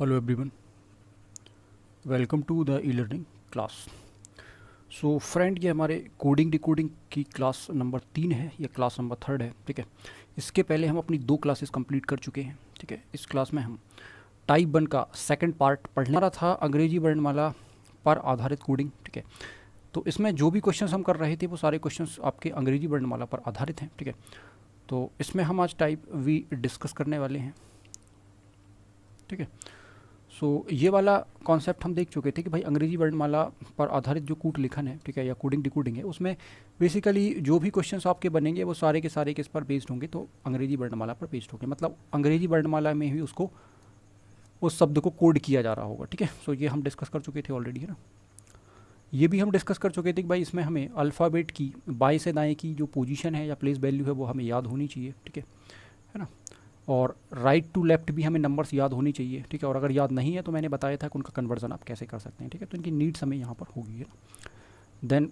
Hello everyone, welcome to the e learning class. So friend, ये हमारे coding decoding की class number 3 है, ये क्लास नंबर 3 है। ठीक है, इसके पहले हम अपनी 2 क्लासेस कंप्लीट कर चुके हैं। ठीक है, इस क्लास में हम टाइप 1 का सेकंड पार्ट पढ़ने वाला था, अंग्रेजी वर्णमाला पर आधारित कोडिंग। ठीक है, तो इसमें जो भी क्वेश्चंस हम कर रहे थे वो सारे क्वेश्चंस आपके अंग्रेजी वर्णमाला पर आधारित हैं। ठीक है, तो इसमें हम आज टाइप वी डिस्कस करने वाले हैं। ठीक है, सो ये वाला कॉन्सेप्ट हम देख चुके थे कि भाई अंग्रेजी वर्णमाला पर आधारित जो कूट लिखन है, ठीक है, या कोडिंग डिकोडिंग है, उसमें बेसिकली जो भी क्वेश्चंस आपके बनेंगे वो सारे के सारे किस पर बेस्ड होंगे, तो अंग्रेजी वर्णमाला पर बेस्ड होंगे। मतलब अंग्रेजी वर्णमाला में ही उसको उस शब्द को कोड किया जा रहा होगा। ठीक है, सो ये हम डिस्कस कर चुके थे ऑलरेडी, है ना। ये भी हम डिस्कस कर चुके थे कि भाई इसमें हमें अल्फ़ाबेट की बाएं से दाएं की जो पोजीशन है या प्लेस वैल्यू है वो हमें याद होनी चाहिए। ठीक है ना। और राइट टू लेफ्ट भी हमें नंबर्स याद होनी चाहिए। ठीक है, और अगर याद नहीं है तो मैंने बताया था कि उनका कन्वर्जन आप कैसे कर सकते हैं। ठीक है, तो इनकी नीड्स हमें यहाँ पर होगी, है ना। देन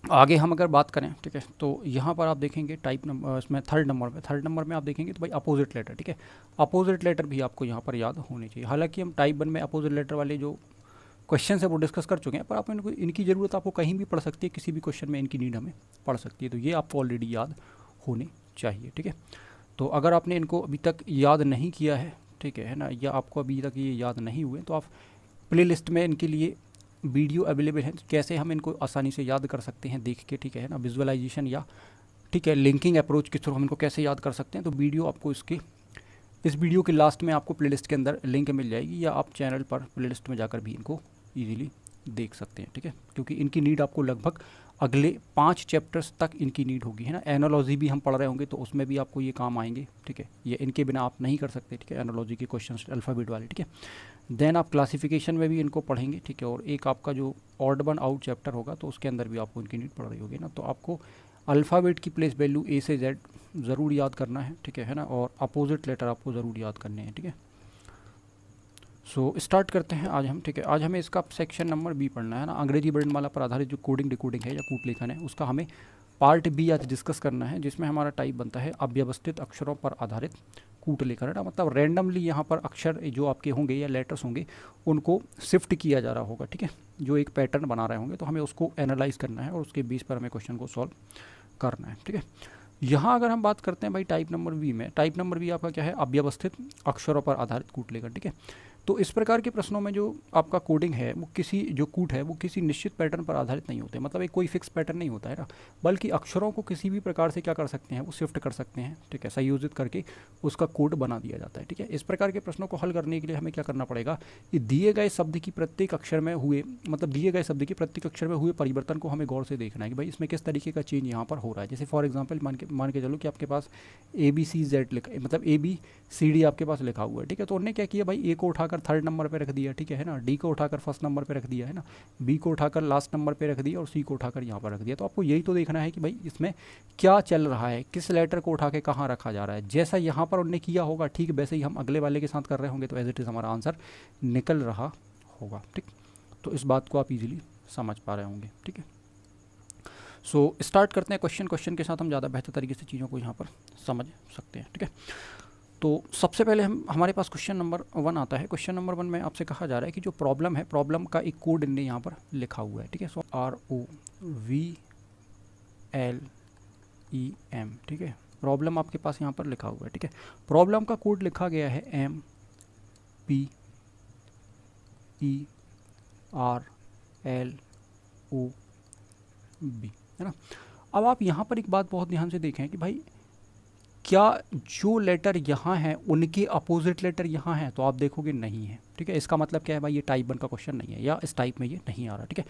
आगे हम अगर बात करें, ठीक है, तो यहाँ पर आप देखेंगे टाइप नंबर, इसमें थर्ड नंबर में आप देखेंगे तो भाई अपोजिट लेटर। ठीक है, अपोजिट लेटर भी आपको यहाँ पर याद होने चाहिए। हालांकि हम टाइप 1 में अपोजिट लेटर वाले जो क्वेश्चन है वो डिस्कस कर चुके हैं, पर आप इनको इनकी ज़रूरत आपको कहीं भी पड़ सकती है, किसी भी क्वेश्चन में इनकी नीड हमें पड़ सकती है, तो ये आपको ऑलरेडी याद होने चाहिए। ठीक है, तो अगर आपने इनको अभी तक याद नहीं किया है, ठीक है ना, या आपको अभी तक ये याद नहीं हुए, तो आप प्लेलिस्ट में इनके लिए वीडियो अवेलेबल है, कैसे हम इनको आसानी से याद कर सकते हैं देख के। ठीक है ना, विजुअलाइजेशन या ठीक है लिंकिंग अप्रोच के थ्रू हम इनको कैसे याद कर सकते हैं, तो वीडियो आपको इस वीडियो के लास्ट में आपको प्लेलिस्ट के अंदर लिंक मिल जाएगी, या आप चैनल पर प्लेलिस्ट में जाकर भी इनको ईजिली देख सकते हैं। ठीक है, क्योंकि इनकी नीड आपको लगभग अगले 5 चैप्टर्स तक इनकी नीड होगी, है ना। एनालॉजी भी हम पढ़ रहे होंगे तो उसमें भी आपको ये काम आएंगे। ठीक है, ये इनके बिना आप नहीं कर सकते। ठीक है, एनालॉजी के क्वेश्चंस अल्फ़ाबेट वाले। ठीक है, देन आप क्लासिफिकेशन में भी इनको पढ़ेंगे। ठीक है, और एक आपका जो ऑड वन आउट चैप्टर होगा तो उसके अंदर भी आपको इनकी नीड पढ़ रही होगी ना। तो आपको अल्फ़ाबेट की प्लेस वैल्यू ए से जेड ज़रूर याद करना है। ठीक है ना, और अपोजिट लेटर आपको ज़रूर याद करने हैं। ठीक है, सो स्टार्ट करते हैं आज हम। ठीक है, आज हमें इसका सेक्शन नंबर बी पढ़ना है ना, अंग्रेजी वर्णमाला पर आधारित जो कोडिंग डिकोडिंग है या कूट लेखन है, उसका हमें पार्ट बी आज डिस्कस करना है, जिसमें हमारा टाइप बनता है अव्यवस्थित अक्षरों पर आधारित कूट लेखन, है ना। मतलब रैंडमली यहाँ पर अक्षर जो आपके होंगे या लेटर्स होंगे उनको शिफ्ट किया जा रहा होगा। ठीक है, जो एक पैटर्न बना रहे होंगे, तो हमें उसको एनालाइज करना है और उसके बेस पर हमें क्वेश्चन को सॉल्व करना है। ठीक है, यहाँ अगर हम बात करते हैं भाई टाइप नंबर बी में, टाइप नंबर बी आपका क्या है, अव्यवस्थित अक्षरों पर आधारित कूट लेखन। ठीक है, तो इस प्रकार के प्रश्नों में जो आपका कोडिंग है वो जो कूट है वो किसी निश्चित पैटर्न पर आधारित नहीं होते, मतलब एक कोई फिक्स पैटर्न नहीं होता है ना, बल्कि अक्षरों को किसी भी प्रकार से क्या कर सकते हैं, वो शिफ्ट कर सकते हैं। ठीक है, संयोजित करके उसका कोड बना दिया जाता है। ठीक है, इस प्रकार के प्रश्नों को हल करने के लिए हमें क्या करना पड़ेगा कि दिए गए शब्द की प्रत्येक अक्षर में हुए, मतलब दिए गए शब्द के प्रत्येक अक्षर में हुए परिवर्तन को हमें गौर से देखना है कि भाई इसमें किस तरीके का चेंज यहाँ पर हो रहा है। जैसे फॉर एग्जाम्पल मान के चलो कि आपके पास ABCZ लिखा, मतलब ABCD आपके पास लिखा हुआ है। ठीक है, तो उन्होंने क्या किया भाई, ए को उठाकर थर्ड नंबर पर रख दिया। ठीक है ना, डी को उठाकर फर्स्ट नंबर पे रख दिया, है ना, बी को उठाकर लास्ट नंबर पे रख दिया, और सी को उठाकर यहाँ पर रख दिया। तो आपको यही तो देखना है कि भाई इसमें क्या चल रहा है, किस लेटर को उठा के कहाँ रखा जा रहा है। जैसा यहाँ पर उन्होंने किया होगा ठीक वैसे ही हम अगले वाले के साथ कर रहे होंगे, तो एज इट इज़ हमारा आंसर निकल रहा होगा। ठीक, तो इस बात को आप इजीली समझ पा रहे होंगे। ठीक है, सो स्टार्ट करते हैं क्वेश्चन के साथ, हम ज़्यादा बेहतर तरीके से चीज़ों को यहाँ पर समझ सकते हैं। ठीक है, तो सबसे पहले हमारे पास क्वेश्चन नंबर 1 आता है। क्वेश्चन नंबर 1 में आपसे कहा जा रहा है कि जो प्रॉब्लम है, प्रॉब्लम का एक कोड इनने यहाँ पर लिखा हुआ है। ठीक है, सो ROVLEM। ठीक है, प्रॉब्लम आपके पास यहाँ पर लिखा हुआ है। ठीक है, प्रॉब्लम का कोड लिखा गया है MPERLOB, है ना। अब आप यहाँ पर एक बात बहुत ध्यान से देखें कि भाई क्या जो लेटर यहाँ है उनके अपोजिट लेटर यहाँ है, तो आप देखोगे नहीं है। ठीक है, इसका मतलब क्या है भाई, ये टाइप 1 का क्वेश्चन नहीं है, या इस टाइप में ये नहीं आ रहा। ठीक है,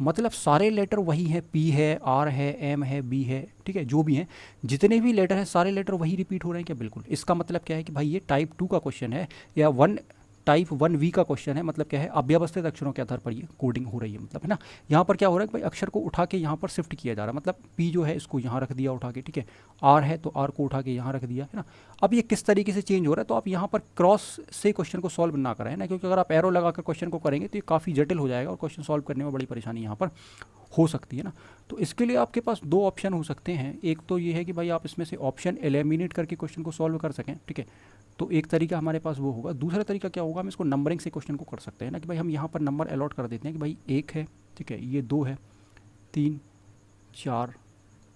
मतलब सारे लेटर वही हैं, P है, R है, M है, B है। ठीक है, जो भी हैं, जितने भी लेटर हैं सारे लेटर वही रिपीट हो रहे हैं क्या, बिल्कुल। इसका मतलब क्या है कि भाई ये टाइप 2 का क्वेश्चन है, या टाइप 1V का क्वेश्चन है। मतलब क्या है, अव्यवस्थित अक्षरों के आधार पर ये कोडिंग हो रही है। मतलब है ना, यहाँ पर क्या हो रहा है कि भाई अक्षर को उठा के यहाँ पर शिफ्ट किया जा रहा है। मतलब P जो है इसको यहाँ रख दिया उठा के, ठीक है, R है तो R को उठा के यहाँ रख दिया, है ना। अब ये किस तरीके से चेंज हो रहा है, तो आप यहाँ पर क्रॉस से क्वेश्चन को सॉल्व ना करें ना, क्योंकि अगर आप एरो लगाकर क्वेश्चन को करेंगे तो ये काफ़ी जटिल हो जाएगा और क्वेश्चन सॉल्व करने में बड़ी परेशानी यहाँ पर हो सकती है ना। तो इसके लिए आपके पास दो ऑप्शन हो सकते हैं, एक तो ये है कि भाई आप इसमें से ऑप्शन एलिमिनेट करके क्वेश्चन को सॉल्व कर सकें, ठीक है, तो एक तरीका हमारे पास वो होगा। दूसरा तरीका क्या होगा, हम इसको नंबरिंग से क्वेश्चन को कर सकते हैं ना, कि भाई हम यहाँ पर नंबर अलॉट कर देते हैं कि भाई 1 है, ठीक है, ये 2 है, 3, 4,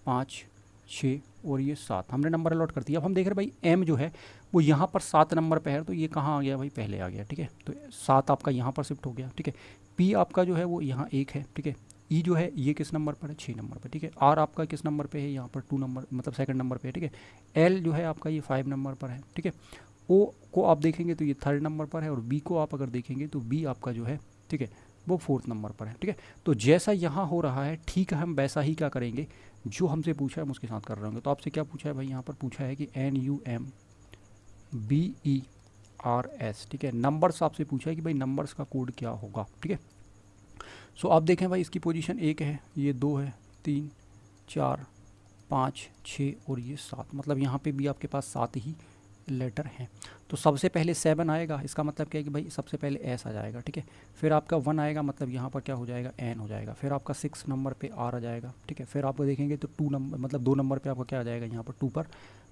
5, 6 और ये 7 हमने नंबर अलॉट कर दिया। अब हम देख रहे हैं भाई एम जो है वो यहाँ पर 7 नंबर पे है, तो ये कहाँ आ गया भाई, पहले आ गया, ठीक है, तो 7 आपका यहाँ पर शिफ्ट हो गया, ठीक है। पी आपका जो है वो यहाँ 1 है, ठीक है। ई जो है ये किस नंबर पर है, 6 नंबर पर, ठीक है। आर आपका किस नंबर पे है, यहाँ पर 2 नंबर मतलब सेकंड नंबर पे है, ठीक है। एल जो है आपका ये 5 नंबर पर है, ठीक है। ओ को आप देखेंगे तो ये 3rd नंबर पर है, और बी को आप अगर देखेंगे तो बी आपका जो है, ठीक है, वो 4th नंबर पर है, ठीक है। तो जैसा यहाँ हो रहा है ठीक है, हम वैसा ही क्या करेंगे, जो हमसे पूछा है हम उसके साथ कर रहे होंगे। तो आपसे क्या पूछा है भाई, यहाँ पर पूछा है कि NUMBERS, ठीक है, नंबर्स आपसे पूछा है कि भाई नंबर्स का कोड क्या होगा, ठीक है। सो आप देखें भाई इसकी पोजीशन 1 है, ये 2 है, 3, 4, 5, 6 और ये 7, मतलब यहाँ पे भी आपके पास 7 ही लेटर हैं। तो सबसे पहले 7 आएगा, इसका मतलब क्या है कि भाई सबसे पहले एस आ जाएगा, ठीक है। फिर आपका 1 आएगा, मतलब यहाँ पर क्या हो जाएगा, एन हो जाएगा। फिर आपका 6 नंबर पे आर आ जाएगा, ठीक है। फिर आपको देखेंगे तो 2 नंबर मतलब 2 नंबर पे आपका क्या आ जाएगा, यहाँ पर 2 पर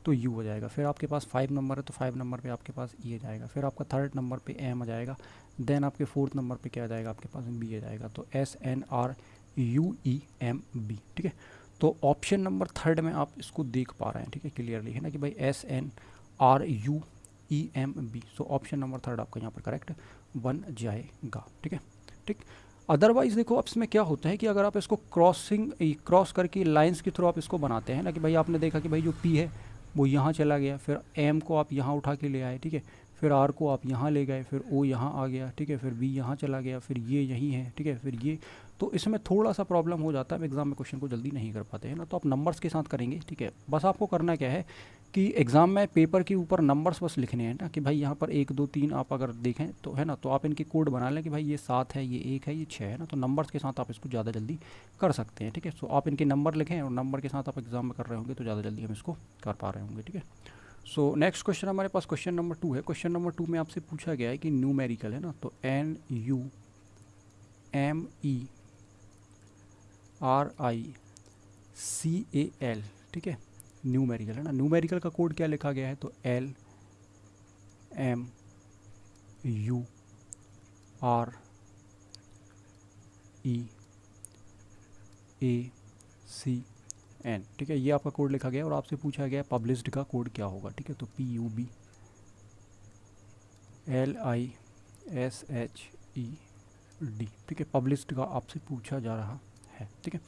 तो यू हो जाएगा। फिर आपके पास 5 नंबर है, तो 5 नंबर पे आपके पास ई आ जाएगा। फिर आपका 3rd नंबर पे एम आ जाएगा। देन आपके 4th नंबर पे क्या आ जाएगा, आपके पास बी आ जाएगा। तो SNRUEMB, ठीक है। तो ऑप्शन नंबर 3rd में आप इसको देख पा रहे हैं, ठीक है, क्लियरली है ना, कि भाई SNRUEMB। सो ऑप्शन नंबर 3rd आपका यहाँ पर करेक्ट बन जाएगा, ठीक है, ठीक। अदरवाइज़ देखो अब इसमें क्या होता है कि अगर आप इसको क्रॉस करके लाइंस के थ्रू आप इसको बनाते हैं ना, कि भाई आपने देखा कि भाई जो पी है वो यहाँ चला गया, फिर एम को आप यहाँ उठा के ले आए, ठीक है, फिर आर को आप यहाँ ले गए, फिर ओ यहाँ आ गया, ठीक है, फिर बी यहाँ चला गया, फिर ये यहीं है, ठीक है, फिर ये, तो इसमें थोड़ा सा प्रॉब्लम हो जाता है, एग्ज़ाम में क्वेश्चन को जल्दी नहीं कर पाते हैं ना। तो आप नंबर्स के साथ करेंगे, ठीक है। बस आपको करना क्या है कि एग्ज़ाम में पेपर के ऊपर नंबर्स बस लिखने हैं ना, कि भाई यहाँ पर 1 2 3 आप अगर देखें तो है ना, तो आप इनके कोड बना लें कि भाई ये 7 है, ये 1 है, ये 6 है ना। तो नंबर्स के साथ आप इसको ज़्यादा जल्दी कर सकते हैं, ठीक है। सो आप इनके नंबर लिखें और नंबर के साथ आप एग्ज़ाम में कर रहे होंगे तो ज़्यादा जल्दी हम इसको कर पा रहे होंगे, ठीक है। सो नेक्स्ट क्वेश्चन हमारे पास क्वेश्चन नंबर 2 है। क्वेश्चन नंबर 2 में आपसे पूछा गया है कि न्यूमेरिकल है ना, तो NUMERICAL, ठीक है, न्यूमेरिकल है ना। न्यूमेरिकल का कोड क्या लिखा गया है, तो LMUREACN, ठीक है, ये आपका कोड लिखा गया है। और आपसे पूछा गया है पब्लिश्ड का कोड क्या होगा, ठीक है, तो PUBLISHED, ठीक है, पब्लिश्ड का आपसे पूछा जा रहा है, ठीक है।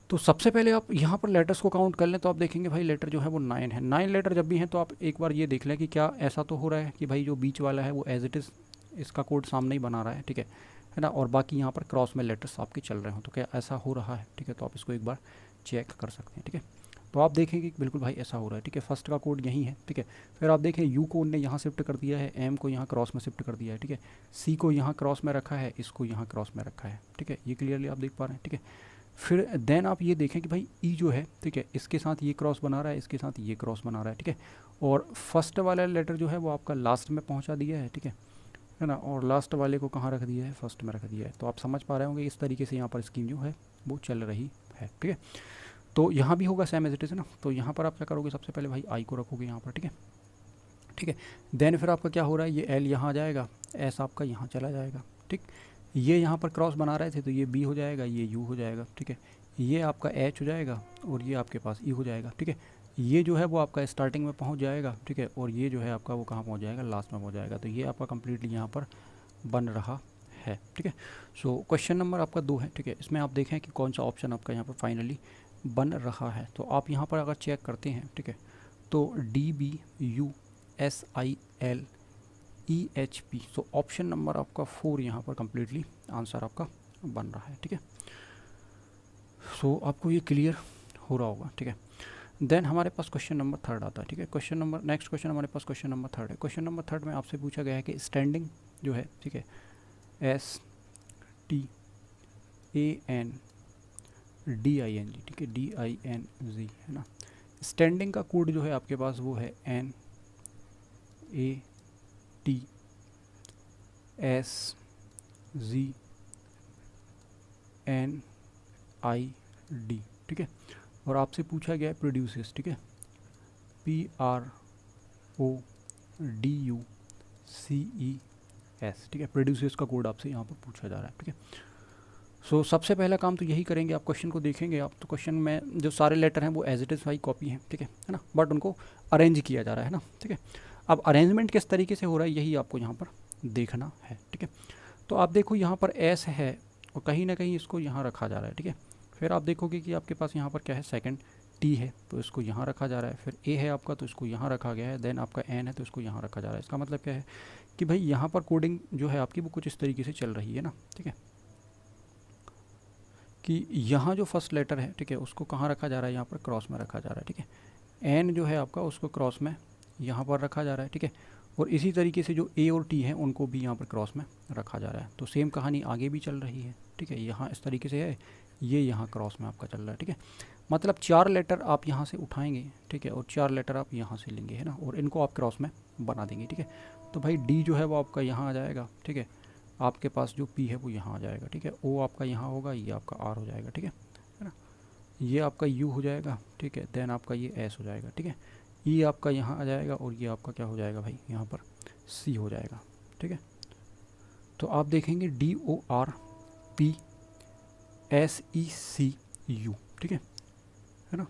तो सबसे पहले आप यहाँ पर लेटर्स को काउंट कर लें, तो आप देखेंगे भाई लेटर जो है वो 9 है। 9 लेटर जब भी हैं तो आप एक बार ये देख लें कि क्या ऐसा तो हो रहा है कि भाई जो बीच वाला है वो एज इट इज़ इसका कोड सामने ही बना रहा है, ठीक है ना, और बाकी यहाँ पर क्रॉस में लेटर्स आपके चल रहे हो, तो क्या ऐसा हो रहा है, ठीक है। तो आप इसको एक बार चेक कर सकते हैं, ठीक है। तो आप देखेंगे कि बिल्कुल भाई ऐसा हो रहा है, ठीक है। फर्स्ट का कोड यही है, ठीक है। फिर आप देखें यू को उनने यहाँ शिफ्ट कर दिया है, एम को यहाँ क्रॉस में शिफ्ट कर दिया है, ठीक है। सी को यहाँ क्रॉस में रखा है, इसको यहाँ क्रॉस में रखा है, ठीक है, ये क्लियरली आप देख पा रहे हैं, ठीक है। फिर देन आप ये देखें कि भाई ई जो है, ठीक है, इसके साथ ये क्रॉस बना रहा है, इसके साथ ये क्रॉस बना रहा है, ठीक है। और फर्स्ट वाला लेटर जो है वो आपका लास्ट में पहुंचा दिया है, ठीक है ना, और लास्ट वाले को कहाँ रख दिया है, फर्स्ट में रख दिया है। तो आप समझ पा रहे होंगे इस तरीके से यहाँ पर स्कीम जो है वो चल रही है, ठीक है। तो यहाँ भी होगा सेम एज इट इज़ ना। तो यहाँ पर आप क्या करोगे, सबसे पहले भाई आई को रखोगे यहाँ पर, ठीक है, ठीक है। देन फिर आपका क्या हो रहा है, ये एल यहाँ आ जाएगा, एस आपका यहाँ चला जाएगा, ठीक। ये यहाँ पर क्रॉस बना रहे थे तो ये बी हो जाएगा, ये यू हो जाएगा, ठीक है। ये आपका एच हो जाएगा और ये आपके पास ई हो जाएगा, ठीक है। ये जो है वो आपका स्टार्टिंग में पहुँच जाएगा, ठीक है, और ये जो है आपका वो कहाँ पहुँच जाएगा, लास्ट में पहुँच जाएगा। तो ये आपका कम्प्लीटली यहाँ पर बन रहा है, ठीक है। सो क्वेश्चन नंबर आपका 2 है, ठीक है। इसमें आप देखें कि कौन सा ऑप्शन आपका यहाँ पर फाइनली बन रहा है। तो आप यहाँ पर अगर चेक करते हैं, ठीक है, तो DBUSILEHP, सो ऑप्शन नंबर आपका 4 यहाँ पर कम्प्लीटली आंसर आपका बन रहा है, ठीक है। सो आपको ये क्लियर हो रहा होगा, ठीक है। देन हमारे पास क्वेश्चन नंबर 3rd आता है, ठीक है। क्वेश्चन नंबर नेक्स्ट क्वेश्चन हमारे पास क्वेश्चन नंबर 3rd है। क्वेश्चन नंबर 3rd में आपसे पूछा गया है कि स्टैंडिंग जो है, ठीक है, STANDING, ठीक है, DING है ना। स्टैंडिंग का कोड जो है आपके पास वो है NATSGND, PID, ठीक है। और आपसे पूछा गया है प्रोड्यूसेस, ठीक है, PRODUCES, ठीक है। प्रोड्यूसेस का कोड आपसे यहाँ पर पूछा जा रहा है, ठीक है। सो सबसे पहला काम तो यही करेंगे, आप क्वेश्चन को देखेंगे आप, तो क्वेश्चन में जो सारे लेटर हैं वो एज इट इज़ वाई कॉपी हैं, ठीक है ना, बट उनको अरेंज किया जा रहा है ना, ठीक है। अब अरेंजमेंट किस तरीके से हो रहा है यही आपको यहाँ पर देखना है, ठीक है। तो आप देखो यहाँ पर एस है और कहीं ना कहीं इसको यहाँ रखा जा रहा है, ठीक है। फिर आप देखोगे कि आपके पास यहाँ पर क्या है, सेकंड टी है तो इसको यहाँ रखा जा रहा है, फिर ए है आपका तो इसको यहाँ रखा गया है, देन आपका एन है तो इसको यहाँ रखा जा रहा है। इसका मतलब क्या है कि भाई यहाँ पर कोडिंग जो है आपकी वो कुछ इस तरीके से चल रही है ना, ठीक है, कि यहाँ जो फर्स्ट लेटर है, ठीक है, उसको कहाँ रखा जा रहा है, यहाँ पर क्रॉस में रखा जा रहा है, ठीक है। एन जो है आपका उसको क्रॉस में यहाँ पर रखा जा रहा है, ठीक है। और इसी तरीके से जो ए और टी है उनको भी यहाँ पर क्रॉस में रखा जा रहा है। तो सेम कहानी आगे भी चल रही है, ठीक है। यहाँ इस तरीके से है, ये यहाँ क्रॉस में आपका चल रहा है, ठीक है। मतलब 4 लेटर आप यहाँ से उठाएंगे, ठीक है, और 4 लेटर आप यहाँ से लेंगे, है ना, और इनको आप क्रॉस में बना देंगे, ठीक है। तो भाई डी जो है वो आपका यहाँ आ जाएगा, ठीक है। आपके पास जो पी है वो यहाँ आ जाएगा, ठीक है। ओ आपका यहाँ होगा, ये आपका आर हो जाएगा, ठीक है ना। ये आपका यू हो जाएगा, ठीक है। देन आपका ये एस हो जाएगा, ठीक है। ई आपका यहाँ आ जाएगा और ये आपका क्या हो जाएगा भाई, यहाँ पर सी हो जाएगा, ठीक है। तो आप देखेंगे DORPSECU, ठीक है ना।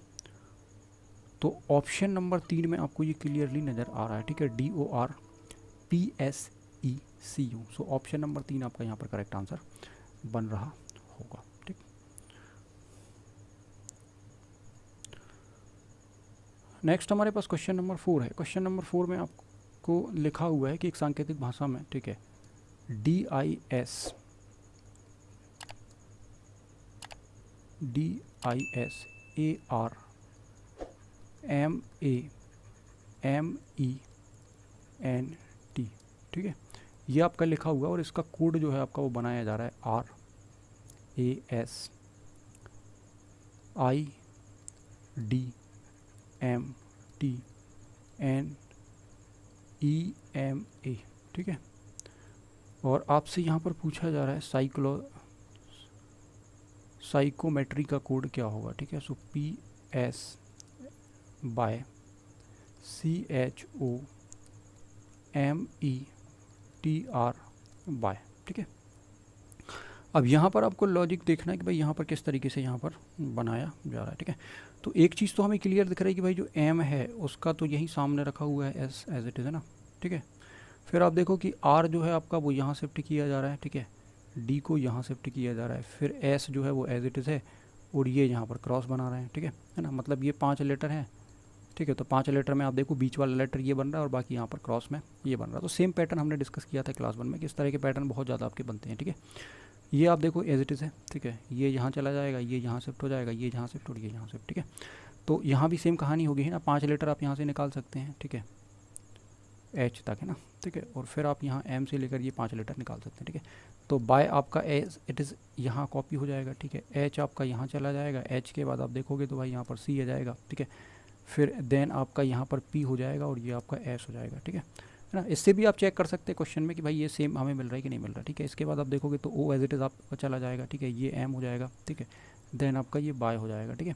तो ऑप्शन नंबर 3 में आपको ये क्लियरली नज़र आ रहा है, ठीक है, DORPSECU। सो ऑप्शन नंबर 3 आपका यहाँ पर करेक्ट आंसर बन रहा होगा, ठीक। नेक्स्ट हमारे पास क्वेश्चन नंबर 4 है। क्वेश्चन नंबर 4 में आपको लिखा हुआ है कि एक सांकेतिक भाषा में, ठीक है, DISARMAMENT, ठीक है, ये आपका लिखा हुआ है और इसका कोड जो है आपका वो बनाया जा रहा है RASIDMTNEMA, ठीक है। और आपसे यहाँ पर पूछा जा रहा है साइकोमेट्री का कोड क्या होगा, ठीक है। सो PS/CHOMETR, ठीक है। अब यहाँ पर आपको लॉजिक देखना है कि भाई यहाँ पर किस तरीके से यहाँ पर बनाया जा रहा है, ठीक है। तो एक चीज़ तो हमें क्लियर दिख रही है कि भाई जो एम है उसका तो यही सामने रखा हुआ है एस एज इट इज़, है ना, ठीक है। फिर आप देखो कि आर जो है आपका वो यहाँ शिफ्ट किया जा रहा है, ठीक है, डी को यहाँ शिफ्ट किया जा रहा है, फिर एस जो है वो एज इट इज़ है और ये यहाँ पर क्रॉस बना रहे हैं, ठीक है ना। मतलब ये 5 लेटर हैं, ठीक है। तो 5 लेटर में आप देखो बीच वाला लेटर ये बन रहा है और बाकी यहाँ पर क्रॉस में ये बन रहा है। तो सेम पैटर्न हमने डिस्कस किया था क्लास 1 में कि इस तरह के पैटर्न बहुत ज़्यादा आपके बनते हैं, ठीक है। ये आप देखो एज इट इज़ है, ठीक है, ये यहाँ चला जाएगा, ये यहाँ शिफ्ट हो जाएगा, ये यहाँ शिफ्ट और ये यहाँ शिफ्ट, ठीक है। तो यहाँ भी सेम कहानी होगी, है ना। 5 लेटर आप यहाँ से निकाल सकते हैं, ठीक है, एच तक, है ना, ठीक है। और फिर आप यहाँ एम से लेकर ये 5 लेटर निकाल सकते हैं, ठीक है। तो बाय आपका एज इट इज़ यहाँ कॉपी हो जाएगा, ठीक है। एच आपका यहाँ चला जाएगा, एच के बाद आप देखोगे तो भाई यहाँ पर सी आ जाएगा, ठीक है। फिर देन आपका यहाँ पर पी हो जाएगा और ये आपका एस हो जाएगा, ठीक है ना। इससे भी आप चेक कर सकते हैं क्वेश्चन में कि भाई ये सेम हमें मिल रहा है कि नहीं मिल रहा, ठीक है। इसके बाद आप देखोगे तो ओ एज इट इज़ आपका चला जाएगा, ठीक है, ये एम हो जाएगा, ठीक है। देन आपका ये बाय हो जाएगा, ठीक है।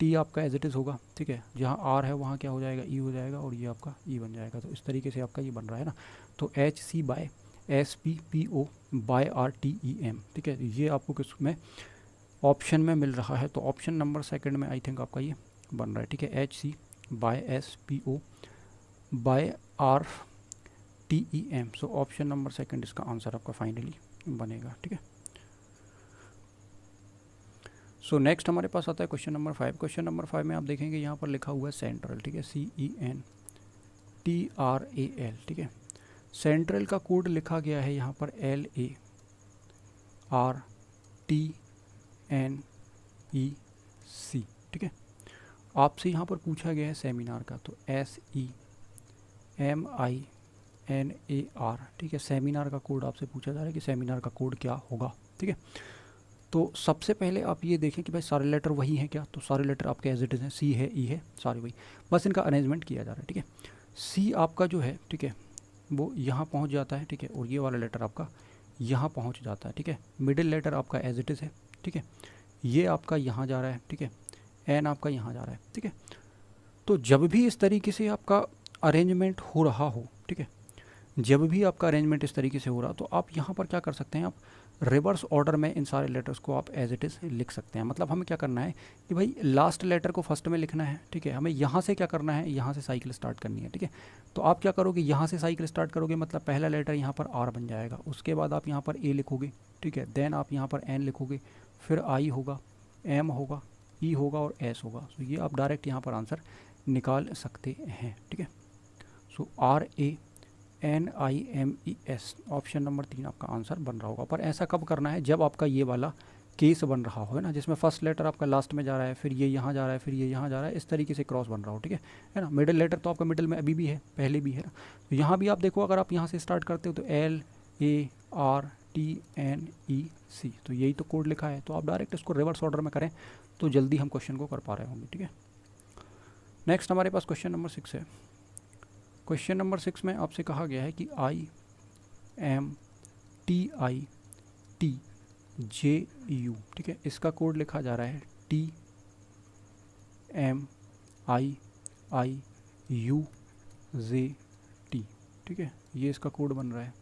टी आपका एज इट इज़ होगा, ठीक है, जहाँ आर है वहाँ क्या हो जाएगा, ई हो जाएगा और ये आपका ई बन जाएगा। तो इस तरीके से आपका ये बन रहा है ना। तो H C by S P P O by R T E M, ठीक है। ये आपको किस में ऑप्शन में मिल रहा है, तो ऑप्शन नंबर 2 में आई थिंक आपका ये बन रहा है, ठीक है, H C by S P O by R T E M. So option number 2 इसका आंसर आपका फाइनली बनेगा, ठीक है। सो नेक्स्ट हमारे पास आता है क्वेश्चन नंबर 5। क्वेश्चन नंबर 5 में आप देखेंगे यहाँ पर लिखा हुआ है सेंट्रल, ठीक है, CENTRAL, ठीक है। सेंट्रल का कोड लिखा गया है यहाँ पर LARTNEC, ठीक है। आपसे यहाँ पर पूछा गया है सेमिनार का, तो SEMINAR, ठीक है। सेमिनार का कोड आपसे पूछा जा रहा है कि सेमिनार का कोड क्या होगा, ठीक है। तो सबसे पहले आप ये देखें कि भाई सारे लेटर वही हैं क्या, तो सारे लेटर आपके एज इट इज़ हैं, सी है, ई है, सारे वही, बस इनका अरेंजमेंट किया जा रहा है, ठीक है। सी आपका जो है, ठीक है, वो यहाँ पहुँच जाता है, ठीक है, और ये वाला लेटर आपका यहाँ पहुँच जाता है, ठीक है। मिडिल लेटर आपका एज इट इज़ है, ठीक है। ये आपका यहाँ जा रहा है, ठीक है, एन आपका यहाँ जा रहा है, ठीक है। तो जब भी इस तरीके से आपका अरेंजमेंट हो रहा हो, ठीक है, जब भी आपका अरेंजमेंट इस तरीके से हो रहा तो आप यहाँ पर क्या कर सकते हैं, आप रिवर्स ऑर्डर में इन सारे लेटर्स को आप एज इट इज़ लिख सकते हैं। मतलब हमें क्या करना है कि भाई लास्ट लेटर को फर्स्ट में लिखना है, ठीक है, हमें यहाँ से क्या करना है, यहाँ से साइकिल स्टार्ट करनी है, ठीक है। तो आप क्या करोगे, यहाँ से साइकिल स्टार्ट करोगे, मतलब पहला लेटर यहाँ पर आर बन जाएगा, उसके बाद आप यहाँ पर ए लिखोगे, ठीक है, देन आप यहाँ पर एन लिखोगे, फिर आई होगा, एम होगा, ई होगा और एस होगा। सो ये आप डायरेक्ट यहाँ पर आंसर निकाल सकते हैं, ठीक है। सो RANIMES ऑप्शन नंबर 3 आपका आंसर बन रहा होगा। पर ऐसा कब करना है, जब आपका ये वाला केस बन रहा हो, है ना, जिसमें फर्स्ट लेटर आपका लास्ट में जा रहा है, फिर ये यहाँ जा रहा है, फिर ये यहाँ जा रहा है, इस तरीके से क्रॉस बन रहा हो, ठीक है ना। मिडिल लेटर तो आपका मिडिल में अभी भी है, पहले भी है ना। तो यहाँ भी आप देखो, अगर आप यहाँ से स्टार्ट करते हो तो LARTNEC, तो यही तो कोड लिखा है। तो आप डायरेक्ट इसको रिवर्स ऑर्डर में करें तो जल्दी हम क्वेश्चन को कर पा रहे होंगे, ठीक है। नेक्स्ट हमारे पास क्वेश्चन नंबर 6 है। क्वेश्चन नंबर 6 में आपसे कहा गया है कि IMTITJU, ठीक है, इसका कोड लिखा जा रहा है TMIIUZT, ठीक है, ये इसका कोड बन रहा है।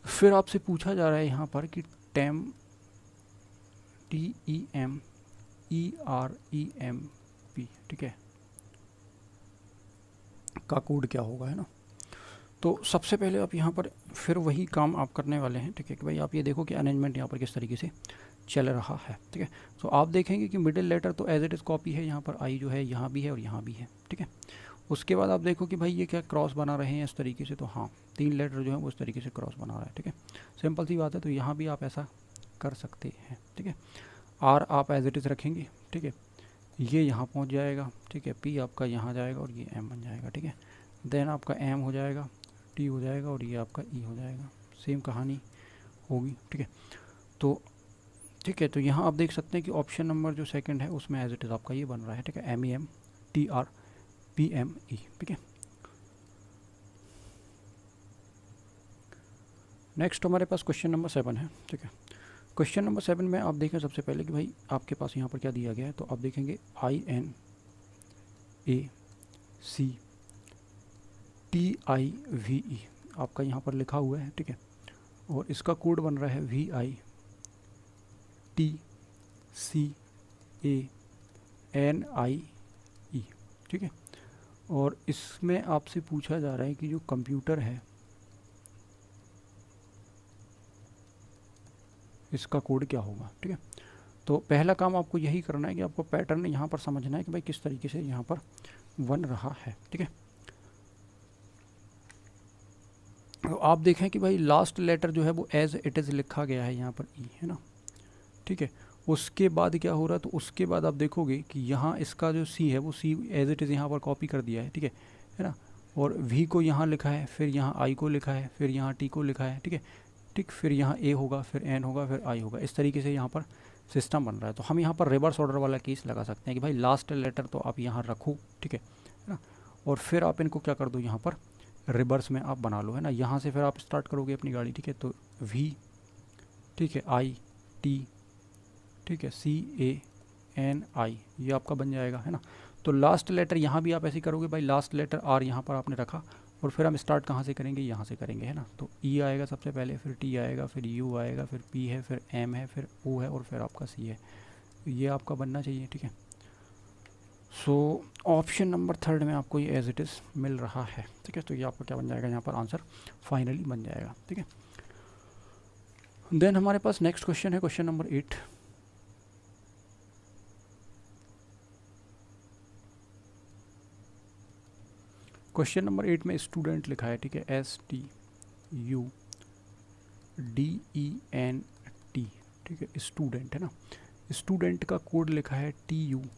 फिर आपसे पूछा जा रहा है यहाँ पर कि TEMEREMP ठीक है, का कोड क्या होगा, है ना। तो सबसे पहले आप यहाँ पर फिर वही काम आप करने वाले हैं, ठीक है, कि भाई आप ये देखो कि अरेंजमेंट यहाँ पर किस तरीके से चल रहा है, ठीक है। तो आप देखेंगे कि मिडिल लेटर तो एज इट इज़ कॉपी है, यहाँ पर आई जो है यहाँ भी है और यहाँ भी है, ठीक है। उसके बाद आप देखो कि भाई ये क्या क्रॉस बना रहे हैं इस तरीके से, तो हाँ 3 लेटर जो है वो इस तरीके से क्रॉस बना रहा है, ठीक है, सिंपल सी बात है। तो यहाँ भी आप ऐसा कर सकते हैं, ठीक है। आर आप एज इट इज़ रखेंगे, ठीक है, ये यहाँ पहुँच जाएगा, ठीक है, पी आपका यहाँ जाएगा और ये एम बन जाएगा, ठीक है, देन आपका एम हो जाएगा, टी हो जाएगा और ये आपका ई हो जाएगा, सेम कहानी होगी, ठीक है। तो ठीक है, तो यहाँ आप देख सकते हैं कि ऑप्शन नंबर जो सेकंड है उसमें एज इट इज़ आपका ये बन रहा है, ठीक है, MEMTRPME, ठीक है। नेक्स्ट हमारे पास क्वेश्चन नंबर 7 है, ठीक है। क्वेश्चन नंबर 7 में आप देखें सबसे पहले कि भाई आपके पास यहाँ पर क्या दिया गया है। तो आप देखेंगे INACTIVE आपका यहाँ पर लिखा हुआ है, ठीक है, और इसका कोड बन रहा है VITCANIE, ठीक है। और इसमें आपसे पूछा जा रहा है कि जो कंप्यूटर है इसका कोड क्या होगा, ठीक है। तो पहला काम आपको यही करना है कि आपको पैटर्न यहाँ पर समझना है कि भाई किस तरीके से यहाँ पर बन रहा है, ठीक है। तो आप देखें कि भाई लास्ट लेटर जो है वो एज इट इज़ लिखा गया है यहाँ पर ई, है ना, ठीक है। उसके बाद क्या हो रहा है, तो उसके बाद आप देखोगे कि यहाँ इसका जो सी है वो सी एज इट इज़ यहाँ पर कॉपी कर दिया है, ठीक है ना। और वी को यहाँ लिखा है, फिर यहाँ आई को लिखा है, फिर यहाँ टी को लिखा है, ठीक है, ठीक, फिर यहाँ ए होगा, फिर एन होगा, फिर आई होगा, इस तरीके से यहाँ पर सिस्टम बन रहा है। तो हम यहाँ पर रिवर्स ऑर्डर वाला केस लगा सकते हैं कि भाई लास्ट लेटर तो आप यहाँ रखो, ठीक है ना, और फिर आप इनको क्या कर दो, यहाँ पर रिवर्स में आप बना लो, है ना। यहाँ से फिर आप स्टार्ट करोगे अपनी गाड़ी, ठीक है, तो वी, ठीक है, आई टी, ठीक है, CANI, ये आपका बन जाएगा, है ना। तो लास्ट लेटर यहाँ भी आप ऐसे करोगे, भाई लास्ट लेटर आर यहाँ पर आपने रखा और फिर हम स्टार्ट कहाँ से करेंगे, यहाँ से करेंगे, है ना। तो ई आएगा सबसे पहले, फिर टी आएगा, फिर यू आएगा, फिर पी है, फिर एम है, फिर ओ है और फिर आपका सी है। ये आपका बनना चाहिए, ठीक है। सो ऑप्शन नंबर 3 में आपको ये एज इट इज़ मिल रहा है, ठीक है। तो ये आपका क्या बन जाएगा, यहाँ पर आंसर फाइनली बन जाएगा, ठीक है। देन हमारे पास नेक्स्ट क्वेश्चन है, क्वेश्चन नंबर 8। क्वेश्चन नंबर 8 में स्टूडेंट लिखा है, ठीक है, STUDENT, ठीक है, स्टूडेंट, है ना। स्टूडेंट का कोड लिखा है TUTDNES,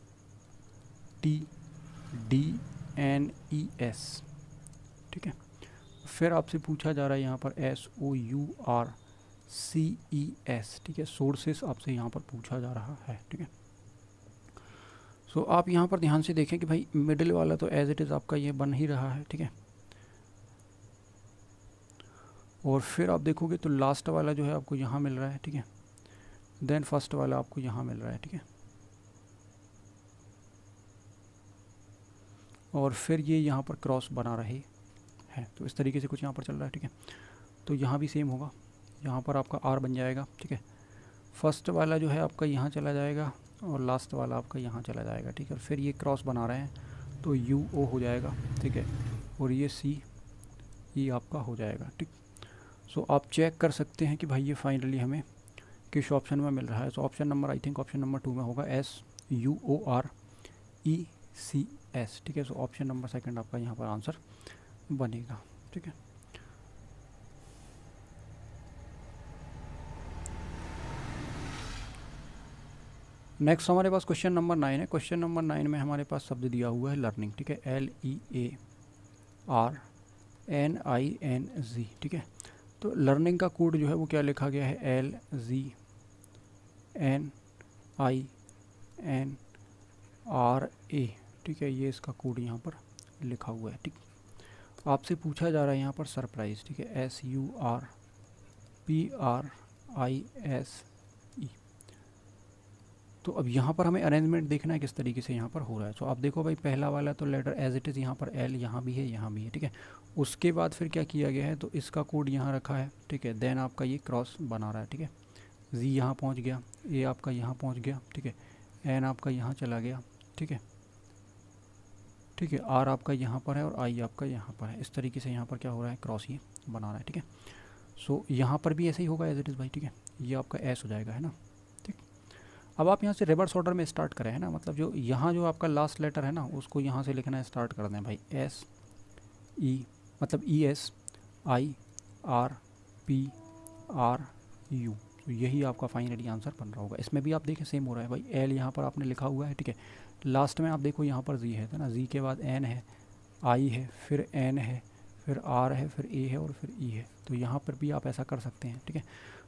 ठीक है। फिर आपसे पूछा जा रहा है यहाँ पर SOURCES, ठीक है, सोर्सेस आपसे यहाँ पर पूछा जा रहा है, ठीक है। सो आप यहाँ पर ध्यान से देखें कि भाई मिडिल वाला तो एज इट इज़ आपका ये बन ही रहा है, ठीक है। और फिर आप देखोगे तो लास्ट वाला जो है आपको यहाँ मिल रहा है, ठीक है। देन फर्स्ट वाला आपको यहाँ मिल रहा है, ठीक है, और फिर ये यहाँ पर क्रॉस बना रहे हैं, तो इस तरीके से कुछ यहाँ पर चल रहा है, ठीक है। तो यहाँ भी सेम होगा, यहाँ पर आपका आर बन जाएगा, ठीक है। फर्स्ट वाला जो है आपका यहाँ चला जाएगा और लास्ट वाला आपका यहाँ चला जाएगा, ठीक है। फिर ये क्रॉस बना रहे हैं तो यू ओ हो जाएगा, ठीक है, और ये सी ई आपका हो जाएगा, ठीक। सो आप चेक कर सकते हैं कि भाई ये फाइनली हमें किस ऑप्शन में मिल रहा है। So option number, I think option number 2 में होगा, S U O R E C S, ठीक है। सो ऑप्शन नंबर सेकंड आपका यहाँ पर आंसर बनेगा, ठीक है। नेक्स्ट हमारे पास क्वेश्चन नंबर 9 है। क्वेश्चन नंबर 9 में हमारे पास शब्द दिया हुआ है लर्निंग, ठीक है, LEARNING, ठीक है। तो लर्निंग का कोड जो है वो क्या लिखा गया है, LGNINRA, ठीक है, ये इसका कोड यहाँ पर लिखा हुआ है, ठीक। आपसे पूछा जा रहा है यहाँ पर सरप्राइज, ठीक है, SURPRISE। तो अब यहाँ पर हमें अरेंजमेंट देखना है किस तरीके से यहाँ पर हो रहा है। तो आप देखो भाई, पहला वाला तो लेटर एज इट इज़ यहाँ पर एल यहाँ भी है, यहाँ भी है, ठीक है। उसके बाद फिर क्या किया गया है, तो इसका कोड यहाँ रखा है, ठीक है। देन आपका ये क्रॉस बना रहा है, ठीक है, जी यहाँ पहुँच गया, ए आपका यहाँ पहुँच गया, ठीक है, एन आपका यहाँ चला गया, ठीक है, ठीक है, आर आपका यहाँ पर है और आई आपका यहाँ पर है। इस तरीके से यहाँ पर क्या हो रहा है, क्रॉस ये बना रहा है, ठीक है। सो यहाँ पर भी ऐसे ही होगा एज इट इज़ भाई, ठीक है, ये आपका एस हो जाएगा, है ना, ठीक। अब आप यहाँ से रिवर्स ऑर्डर में स्टार्ट करें, है ना, मतलब जो यहाँ जो आपका लास्ट लेटर है ना, उसको यहाँ से लिखना स्टार्ट कर दें भाई, एस ई, मतलब ESIRPRU, तो यही आपका फाइनली आंसर बन रहा होगा। इसमें भी आप देखें सेम हो रहा है भाई, एल यहाँ पर आपने लिखा हुआ है, ठीक है, लास्ट में आप देखो यहाँ पर जी है ना, जी के बाद एन है, आई है, फिर एन है, फिर आर है, फिर ए है और फिर ई है। तो यहाँ पर भी आप ऐसा कर सकते हैं, ठीक है।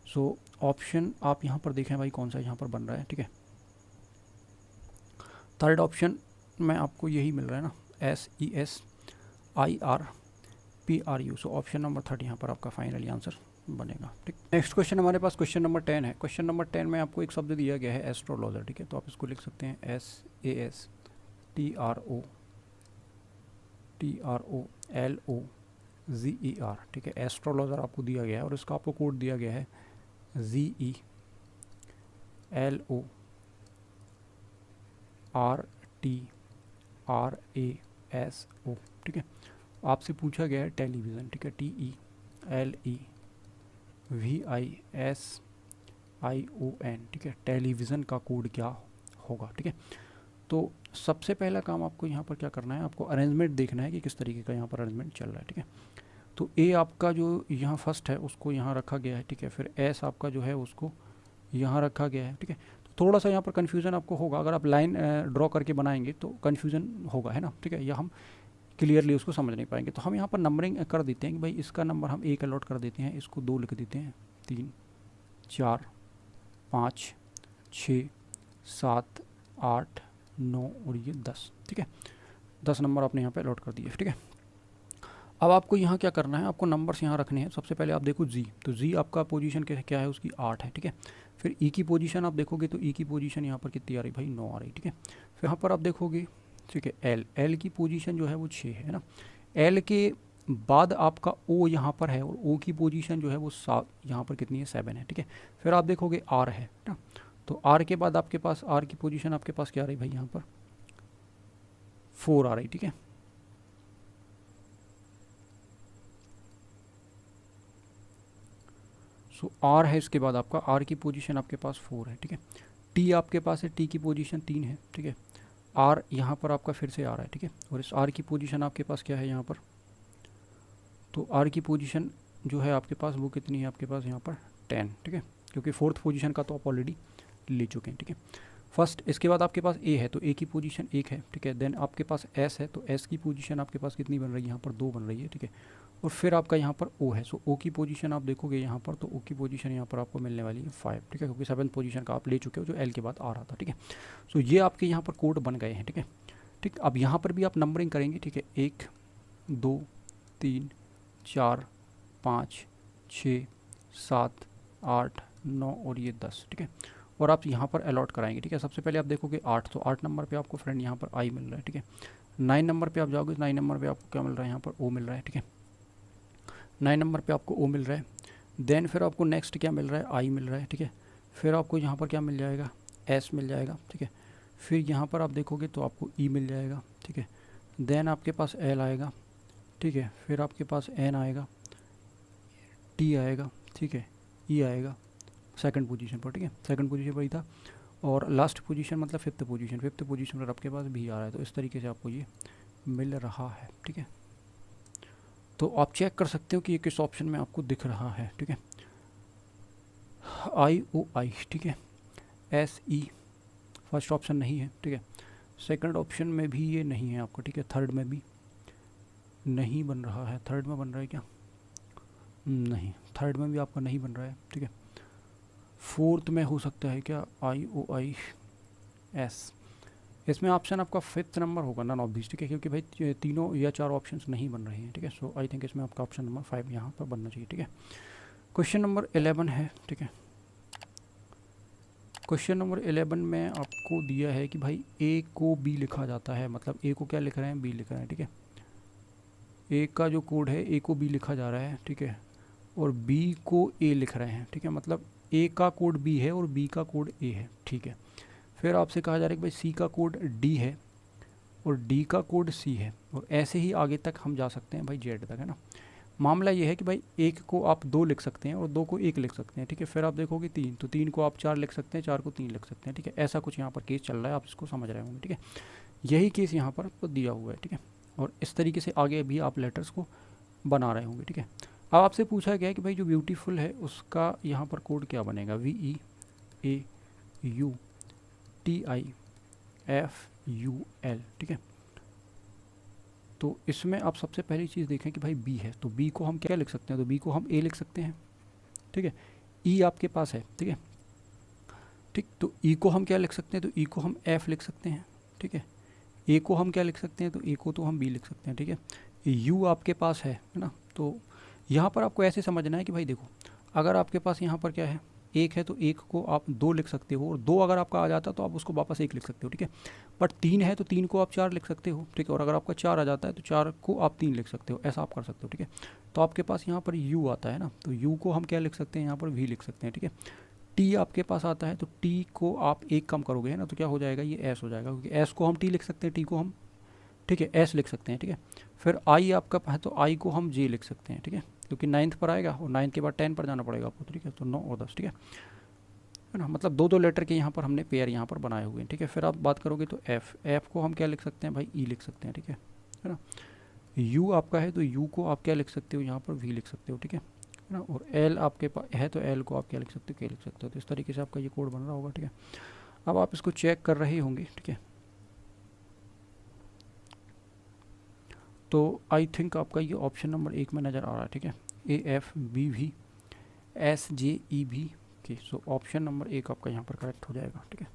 सो ऑप्शन आप यहाँ पर देखें भाई कौन सा यहाँ पर बन रहा है, ठीक है, थर्ड ऑप्शन में आपको यही मिल रहा है ना, SESIRPRU। सो ऑप्शन नंबर 3 यहाँ पर आपका फाइनली आंसर बनेगा, ठीक। नेक्स्ट क्वेश्चन हमारे पास क्वेश्चन नंबर 10 है। क्वेश्चन नंबर 10 में आपको एक शब्द दिया गया है एस्ट्रोलॉजर, ठीक है, तो आप इसको लिख सकते हैं SASTROLOZER, ठीक है, एस्ट्रोलॉजर आपको दिया गया है और इसका आपको कोड दिया गया है ZELORTRASO, ठीक है। आपसे पूछा गया है टेलीविज़न, ठीक है, TELEVISION, ठीक है, टेलीविज़न का कोड क्या होगा, ठीक है। तो सबसे पहला काम आपको यहाँ पर क्या करना है, आपको अरेंजमेंट देखना है कि किस तरीके का यहाँ पर अरेंजमेंट चल रहा है, ठीक है। तो ए आपका जो यहाँ फर्स्ट है उसको यहाँ रखा गया है, ठीक है, फिर एस आपका जो है उसको यहाँ रखा गया है, ठीक है। तो थोड़ा सा यहाँ पर कन्फ्यूज़न आपको होगा, अगर आप लाइन ड्रॉ करके बनाएंगे तो कन्फ्यूज़न होगा, है ना, ठीक है, या हम क्लियरली उसको समझ नहीं पाएंगे। तो हम यहाँ पर नंबरिंग कर देते हैं कि भाई इसका नंबर हम 1 अलॉट कर देते हैं, इसको 2 लिख देते हैं, 3 4 5 6 7 8 9 और ये 10, ठीक है, 10 नंबर आपने यहाँ पे अलॉट कर दिए, ठीक है। अब आपको यहाँ क्या करना है, आपको नंबर्स यहाँ रखने हैं। सबसे पहले आप देखो जी, तो जी आपका पोजीशन क्या है, उसकी 8 है, ठीक है। फिर ई की पोजीशन आप देखोगे तो ई की पोजीशन यहाँ पर कितनी आ रही भाई, 9 आ रही, ठीक है। फिर यहाँ पर आप देखोगे, ठीक है, एल की पोजीशन जो है वो 6 है ना। एल के बाद आपका ओ यहाँ पर है और ओ की पोजीशन जो है वो 7 यहाँ पर कितनी है, 7 है, ठीक है। फिर आप देखोगे आर है ना, तो आर के बाद आपके पास आर की पोजीशन आपके पास क्या आ रही भाई, यहाँ पर 4 आ रही, ठीक है। सो आर है, इसके बाद आपका आर की पोजीशन आपके पास 4 है, ठीक है। टी आपके पास है, टी की पोजीशन 3 है, ठीक है। आर यहाँ पर आपका फिर से आ रहा है, ठीक है, और इस आर की पोजीशन आपके पास क्या है यहाँ पर, तो आर की पोजीशन जो है आपके पास वो कितनी है आपके पास यहाँ पर 10, ठीक है, क्योंकि फोर्थ पोजीशन का तो आप ऑलरेडी ले चुके हैं, ठीक है। फर्स्ट, इसके बाद आपके पास ए है तो ए की पोजीशन 1 है, ठीक है। देन आपके पास एस है तो एस की पोजीशन आपके पास कितनी बन रही है यहाँ पर, 2 बन रही है, ठीक है। और फिर आपका यहाँ पर ओ है, सो ओ की पोजीशन आप देखोगे यहाँ पर, तो ओ की पोजीशन यहाँ पर आपको मिलने वाली है 5, ठीक है, क्योंकि 7th पोजीशन का आप ले चुके हो जो एल के बाद आ रहा था, ठीक है। सो ये आपके यहाँ पर कोड बन गए हैं, ठीक है, ठीक। अब यहाँ पर भी आप नंबरिंग करेंगे, ठीक है, 1 2 3 4 5 6 7 8 9 और ये 10, ठीक है। और आप यहाँ पर अलॉट कराएंगे, ठीक है। सबसे पहले आप देखोगे 8, तो 8 नंबर पे आपको फ्रेंड यहाँ पर आई मिल रहा है, ठीक है। 9 नंबर पे आप जाओगे, 9 नंबर पे आपको क्या मिल रहा है, यहाँ पर ओ मिल रहा है, ठीक है। 9 नंबर पे आपको ओ मिल रहा है। देन फिर आपको नेक्स्ट क्या मिल रहा है, आई मिल रहा है, ठीक है। फिर आपको यहाँ पर क्या मिल जाएगा, एस मिल जाएगा, ठीक है। फिर यहाँ पर आप देखोगे तो आपको ई मिल जाएगा, ठीक है। देन आपके पास एल आएगा, ठीक है। फिर आपके पास एन आएगा, टी आएगा, ठीक है, ई आएगा सेकंड पोजीशन पर, ठीक है, सेकंड पोजीशन पर ही था। और लास्ट पोजीशन मतलब फिफ्थ पोजीशन पर आपके पास भी आ रहा है। तो इस तरीके से आपको ये मिल रहा है, ठीक है। तो आप चेक कर सकते हो कि ये किस ऑप्शन में आपको दिख रहा है, ठीक है। आई ओ आई, ठीक है, एस ई फर्स्ट ऑप्शन नहीं है, ठीक है। सेकंड ऑप्शन में भी ये नहीं है आपको, ठीक है। थर्ड में भी नहीं बन रहा है, थर्ड में बन रहा है क्या, नहीं, थर्ड में भी आपका नहीं बन रहा है, ठीक है। फोर्थ में हो सकता है क्या, आई ओ आई एस, इसमें ऑप्शन आपका फिफ्थ नंबर होगा, नन ऑफ दिस, ठीक है, क्योंकि भाई तीनों या 4 ऑप्शंस नहीं बन रहे हैं, ठीक है। सो आई थिंक इसमें आपका ऑप्शन नंबर 5 यहाँ पर बनना चाहिए, ठीक है। क्वेश्चन नंबर 11 है, ठीक है। क्वेश्चन नंबर 11 में आपको दिया है कि भाई ए को बी लिखा जाता है, मतलब ए को क्या लिख रहे हैं, बी लिख रहे हैं, ठीक है। ए का जो कोड है ए को बी लिखा जा रहा है, ठीक है, और बी को ए लिख रहे हैं, ठीक है। मतलब ए का कोड बी है और बी का कोड ए है, ठीक है। फिर आपसे कहा जा रहा है कि भाई सी का कोड डी है और डी का कोड सी है, और ऐसे ही आगे तक हम जा सकते हैं भाई जेड तक, है ना। मामला ये है कि भाई एक को आप 2 लिख सकते हैं और 2 को 1 लिख सकते हैं, ठीक है। फिर आप देखोगे 3, तो 3 को आप 4 लिख सकते हैं, 4 को 3 लिख सकते हैं, ठीक है। ऐसा कुछ यहाँ पर केस चल रहा है, आप इसको समझ रहे होंगे, ठीक है। यही केस यहाँ पर आपको दिया हुआ है, ठीक है। और इस तरीके से आगे भी आप लेटर्स को बना रहे होंगे, ठीक है। अब आपसे पूछा गया है कि भाई जो ब्यूटीफुल है उसका यहाँ पर कोड क्या बनेगा, VEAUTIFUL, ठीक है। तो इसमें आप सबसे पहली चीज़ देखें कि भाई बी है, तो बी को हम क्या लिख सकते हैं, तो बी को हम ए लिख सकते हैं, ठीक है। ई आपके पास है, ठीक है, ठीक। तो ई को हम क्या लिख सकते हैं, तो ई को हम एफ लिख सकते हैं, ठीक है। ए को हम क्या लिख सकते हैं, तो ए को तो हम बी लिख सकते हैं, ठीक है। यू आपके पास है ना। तो यहाँ पर आपको ऐसे समझना है कि भाई देखो, अगर आपके पास यहाँ पर क्या है, 1 है, तो 1 को आप 2 लिख सकते हो, और 2 अगर आपका आ जाता तो आप उसको वापस 1 लिख सकते हो, ठीक है। बट 3 है तो 3 को आप 4 लिख सकते हो, ठीक है। और अगर आपका 4 आ जाता है तो 4 को आप 3 लिख सकते हो, ऐसा आप कर सकते हो, ठीक है। तो आपके पास यहाँ पर u आता है ना, तो u को हम क्या लिख सकते हैं, यहाँ पर v लिख सकते हैं, ठीक है। t आपके पास आता है, तो t को आप 1 कम करोगे, है ना, तो क्या हो जाएगा, ये s हो जाएगा, क्योंकि s को हम t लिख सकते हैं, t को हम, ठीक है, s लिख सकते हैं, ठीक है। फिर i आपका है, तो i को हम j लिख सकते हैं, ठीक है, क्योंकि 9th पर आएगा और 9th के बाद 10 पर जाना पड़ेगा आपको, ठीक है। तो 9 और 10, ठीक है ना। मतलब 2 लेटर के यहाँ पर हमने पेयर यहाँ पर बनाए हुए हैं, ठीक है। फिर आप बात करोगे तो एफ को हम क्या लिख सकते हैं भाई, ई लिख सकते हैं, ठीक है ना। यू आपका है, तो यू को आप क्या लिख सकते हो, यहाँ पर वी लिख सकते हो, ठीक है ना। और एल आपके पास है, तो एल को आप क्या लिख सकते हो, के लिख सकते हो। तो इस तरीके से आपका ये कोड बन रहा होगा, ठीक है। अब आप इसको चेक कर रहे होंगे, ठीक है। तो आई थिंक आपका ये ऑप्शन नंबर 1 में नज़र आ रहा है, ठीक है। AFBV SJEB के, सो ऑप्शन नंबर 1 आपका यहाँ पर करेक्ट हो जाएगा, ठीक है।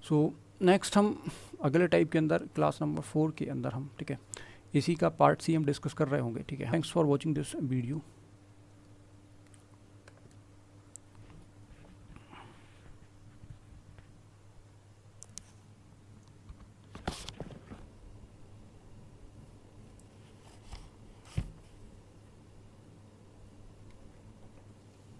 सो नेक्स्ट हम अगले टाइप के अंदर क्लास नंबर 4 के अंदर हम, ठीक है, इसी का पार्ट सी हम डिस्कस कर रहे होंगे, ठीक है। Thanks for watching this video.